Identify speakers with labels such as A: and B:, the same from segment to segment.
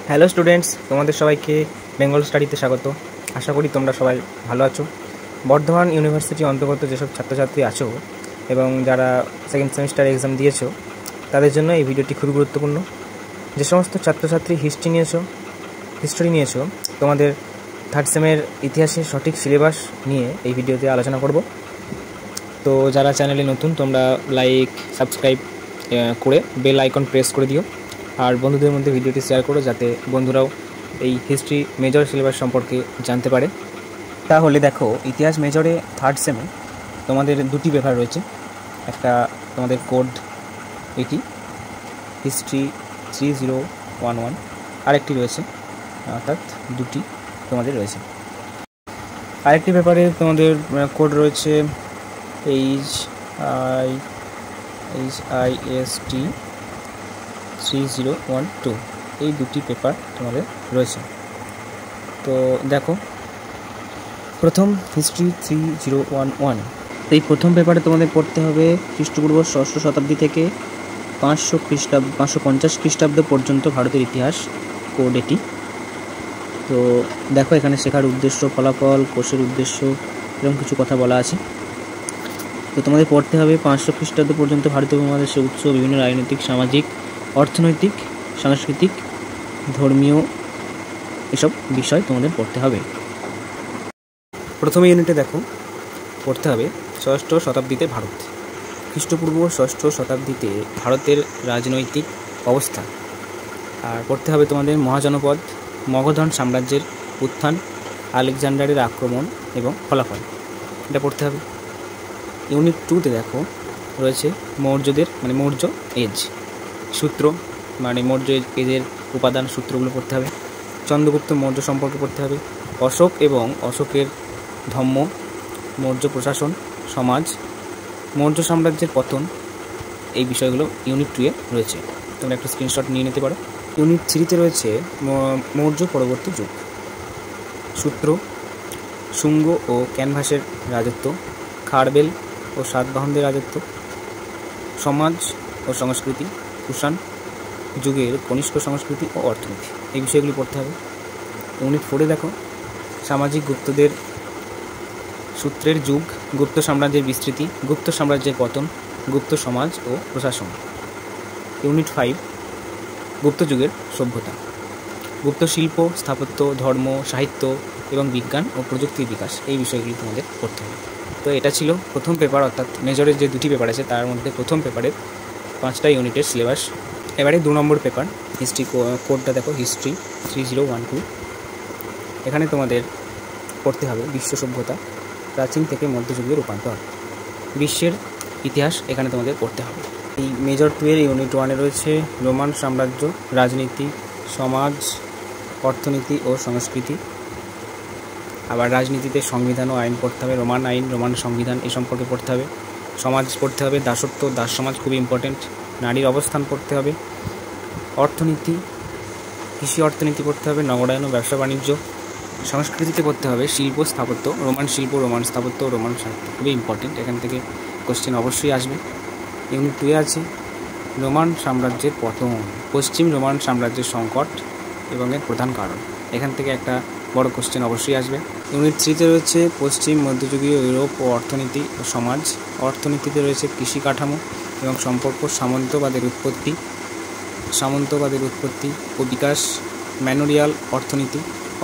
A: Hello students, তোমাদের সবাইকে বেঙ্গল স্টাডিতে স্বাগত। আশা করি তোমরা সবাই ভালো আছো। বর্ধমান ইউনিভার্সিটি অন্তর্গত যেসব ছাত্রছাত্রী আছো এবং যারা সেকেন্ড সেমিস্টার এক্সাম দিয়েছো তাদের জন্য এই ভিডিওটি খুবই গুরুত্বপূর্ণ। যে সমস্ত ছাত্রছাত্রী হিস্ট্রি নিয়েছো তোমাদের থার্ড সেমের ইতিহাসের সঠিক সিলেবাস নিয়ে এই ভিডিওতে আলোচনা করব। তো যারা চ্যানেলে নতুন তোমরা লাইক সাবস্ক্রাইব করে বেল আইকন প্রেস করে দিও, আর বন্ধুদের মধ্যে ভিডিওটি শেয়ার করো যাতে বন্ধুরাও এই হিস্ট্রি মেজর সিলেবাস সম্পর্কে জানতে পারে। তাহলে দেখো, ইতিহাস মেজরে থার্ড সেমে তোমাদের দুটি পেপার রয়েছে। একটা তোমাদের কোড এটি হিস্ট্রি 3011, আরেকটি রয়েছে, অর্থাৎ দুটি তোমাদের রয়েছে। আরেকটি পেপারে তোমাদের কোড রয়েছে HIST 3012, এই দুটি পেপার তোমাদের রয়েছে। তো দেখো, প্রথম হিস্ট্রি 3011, এই প্রথম পেপারে তোমাদের পড়তে হবে খ্রিস্টপূর্ব 6ষ্ঠ শতাব্দী থেকে 550 খ্রিস্টাব্দ পর্যন্ত ভারতের ইতিহাস, কোড এটি। তো দেখো, এখানে শেখার উদ্দেশ্য, ফলাফল, কোর্সের উদ্দেশ্য এরকম কিছু কথা বলা আছে। তো তোমাদের পড়তে হবে 500 খ্রিস্টাব্দ পর্যন্ত ভারতীয় উপমহাদেশের উৎস, বিভিন্ন রাজনৈতিক, সামাজিক, অর্থনৈতিক, সাংস্কৃতিক, ধর্মীয় এসব বিষয় তোমাদের পড়তে হবে। প্রথম ইউনিটে দেখো, পড়তে হবে 6ষ্ঠ শতাব্দীতে ভারত, খ্রিস্টপূর্ব 6ষ্ঠ শতাব্দীতে ভারতের রাজনৈতিক অবস্থা। আর পড়তে হবে তোমাদের মহাজনপদ, মগধন সাম্রাজ্যের উত্থান, আলেকজান্ডারের আক্রমণ এবং ফলাফল, এটা পড়তে হবে। ইউনিট 2তে দেখো রয়েছে মৌর্যদের মৌর্য এজ, সূত্র মৌর্য এজের উপাদান সূত্রগুলো পড়তে হবে। চন্দ্রগুপ্ত মৌর্য সম্পর্কে পড়তে হবে। অশোক এবং অশোকের ধম্ম, মৌর্য প্রশাসন, সমাজ, মৌর্য সাম্রাজ্যের পতন, এই বিষয়গুলো ইউনিট 2-এ রয়েছে। তোমরা একটা স্ক্রিনশট নিয়ে নিতে পারো। ইউনিট 3-তে রয়েছে মৌর্য পরবর্তী যুগ, সূত্র, শুঙ্গ ও ক্যানভাসের রাজত্ব, খারবেল ও সাতবাহনদের রাজত্ব, সমাজ ও সংস্কৃতি, কুষাণ যুগের কনিষ্ক সংস্কৃতি ও অর্থনীতি, এই বিষয়গুলি পড়তে হবে। ইউনিট 4-এ দেখো সামাজিক গুপ্তদের সূত্রের যুগ, গুপ্ত সাম্রাজ্যের বিস্তৃতি, গুপ্ত সাম্রাজ্যের পতন, গুপ্ত সমাজ ও প্রশাসন। ইউনিট 5 গুপ্ত যুগের সভ্যতা, গুপ্ত শিল্প, স্থাপত্য, ধর্ম, সাহিত্য এবং বিজ্ঞান ও প্রযুক্তির বিকাশ, এই বিষয়গুলি তোমাদের পড়তে হবে। তো এটা ছিল প্রথম পেপার, অর্থাৎ মেজরের যে দুটি পেপার আছে তার মধ্যে প্রথম পেপারের 5টা ইউনিটের সিলেবাস। এবারে 2 নম্বর পেপার হিস্ট্রি, কোডটা দেখো হিস্ট্রি 3012। এখানে তোমাদের পড়তে হবে বিশ্ব সভ্যতা, প্রাচীন থেকে মধ্যযুগের রূপান্তর, বিশ্বের ইতিহাস এখানে তোমাদের পড়তে হবে। এই মেজর 2-এর ইউনিট 1-এ রয়েছে রোমান সাম্রাজ্য, রাজনীতি, সমাজ, অর্থনীতি ও সংস্কৃতি। আবার রাজনীতিতে সংবিধান ও আইন পড়তে হবে, রোমান আইন, রোমান সংবিধান এই সম্পর্কে পড়তে হবে। সমাজ পড়তে হবে, দাসত্ব, দাস সমাজ খুবই ইম্পর্টেন্ট, নারীর অবস্থান পড়তে হবে। অর্থনীতি, কৃষি অর্থনীতি পড়তে হবে, নগরায়ন ও ব্যবসা বাণিজ্য। সংস্কৃতিতে পড়তে হবে শিল্প, স্থাপত্য, রোমান শিল্প, রোমান স্থাপত্য, রোমান সাহিত্য, খুবই ইম্পর্টেন্ট, এখান থেকে কোশ্চেন অবশ্যই আসবে। ইউনিট 2-এ আছে রোমান সাম্রাজ্যের পতন, পশ্চিম রোমান সাম্রাজ্যের সংকট এবং এর প্রধান কারণ, এখান থেকে একটা বড় কোশ্চেন অবশ্যই আসবে। ইউনিট 3-তে রয়েছে পশ্চিম মধ্যযুগীয় ইউরোপ ও অর্থনীতি ও সমাজ। অর্থনীতিতে রয়েছে কৃষি কাঠামো এবং সম্পর্ক, সামন্তবাদের উৎপত্তি ও বিকাশ, ম্যানুরিয়াল অর্থনীতি,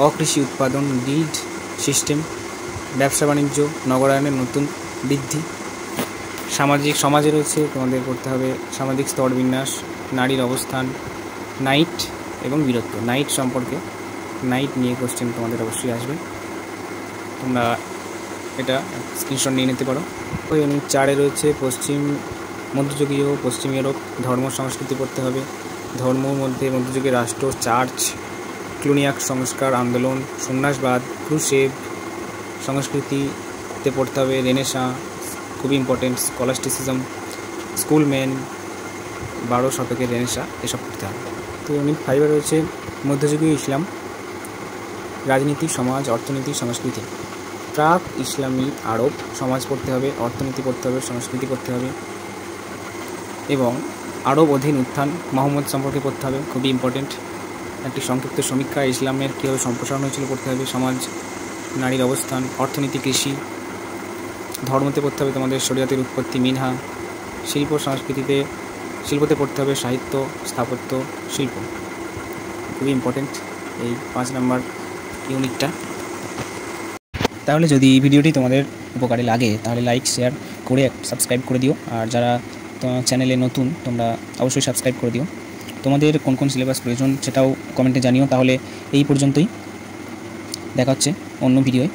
A: অকৃষি উৎপাদন, গিল্ড সিস্টেম, ব্যবসা বাণিজ্য, নগরায়নের নতুন বৃদ্ধি। সমাজে রয়েছে তোমাদের পড়তে হবে সামাজিক স্তর বিন্যাস, নারীর অবস্থান, নাইট এবং বীরত্ব, নাইট সম্পর্কে, নাইট নিয়ে কোশ্চেন তোমাদের অবশ্যই আসবে, তোমরা এটা স্ক্রিনশট নিয়ে নিতে পারো। ওই ইউনিট 4-এ রয়েছে মধ্যযুগীয় পশ্চিম ইউরোপ, ধর্ম সংস্কৃতি পড়তে হবে। ধর্মর মধ্যে মধ্যযুগের রাষ্ট্র, চার্চ, ক্লুনিয়াক সংস্কার আন্দোলন, সন্ন্যাসবাদ, ক্রুসেড। সংস্কৃতিতে পড়তে হবে রেনেসাঁ, খুবই ইম্পর্টেন্ট, স্কলাস্টিসিজম, স্কুলম্যান, 12 শতকের রেনেসাঁ, এসব পড়তে হবে। তো ইউনিট 5-এ রয়েছে মধ্যযুগীয় ইসলাম, রাজনীতি, সমাজ, অর্থনীতি, সংস্কৃতি। প্রাক ইসলামী আরব সমাজ পড়তে হবে, অর্থনীতি পড়তে হবে, সংস্কৃতি পড়তে হবে এবং আরব অধীন উত্থান, মোহাম্মদ সম্পর্কে পড়তে হবে, খুবই ইম্পর্টেন্ট।
B: একটি সংক্ষিপ্ত সমীক্ষা, ইসলামের কীভাবে সম্প্রসারণ হয়েছিল পড়তে হবে, সমাজ, নারীর অবস্থান, অর্থনীতি, কৃষি, ধর্মতে পড়তে হবে তোমাদের শরীয়তের উৎপত্তি, মিনহা, শিল্পতে পড়তে হবে সাহিত্য, স্থাপত্য, শিল্প। খুবই ইম্পর্টেন্ট এই 5 নম্বর ইউনিটটা। তাহলে যদি এই ভিডিওটি তোমাদের উপকারে লাগে তাহলে লাইক শেয়ার করে সাবস্ক্রাইব করে দিও। আর যারা চ্যানেলে নতুন তোমরা অবশ্যই সাবস্ক্রাইব করে দিও। তোমাদের কোন কোন সিলেবাস প্রয়োজন সেটাও কমেন্টে জানিও। তাহলে এই পর্যন্তই, দেখা হচ্ছে অন্য ভিডিওয়।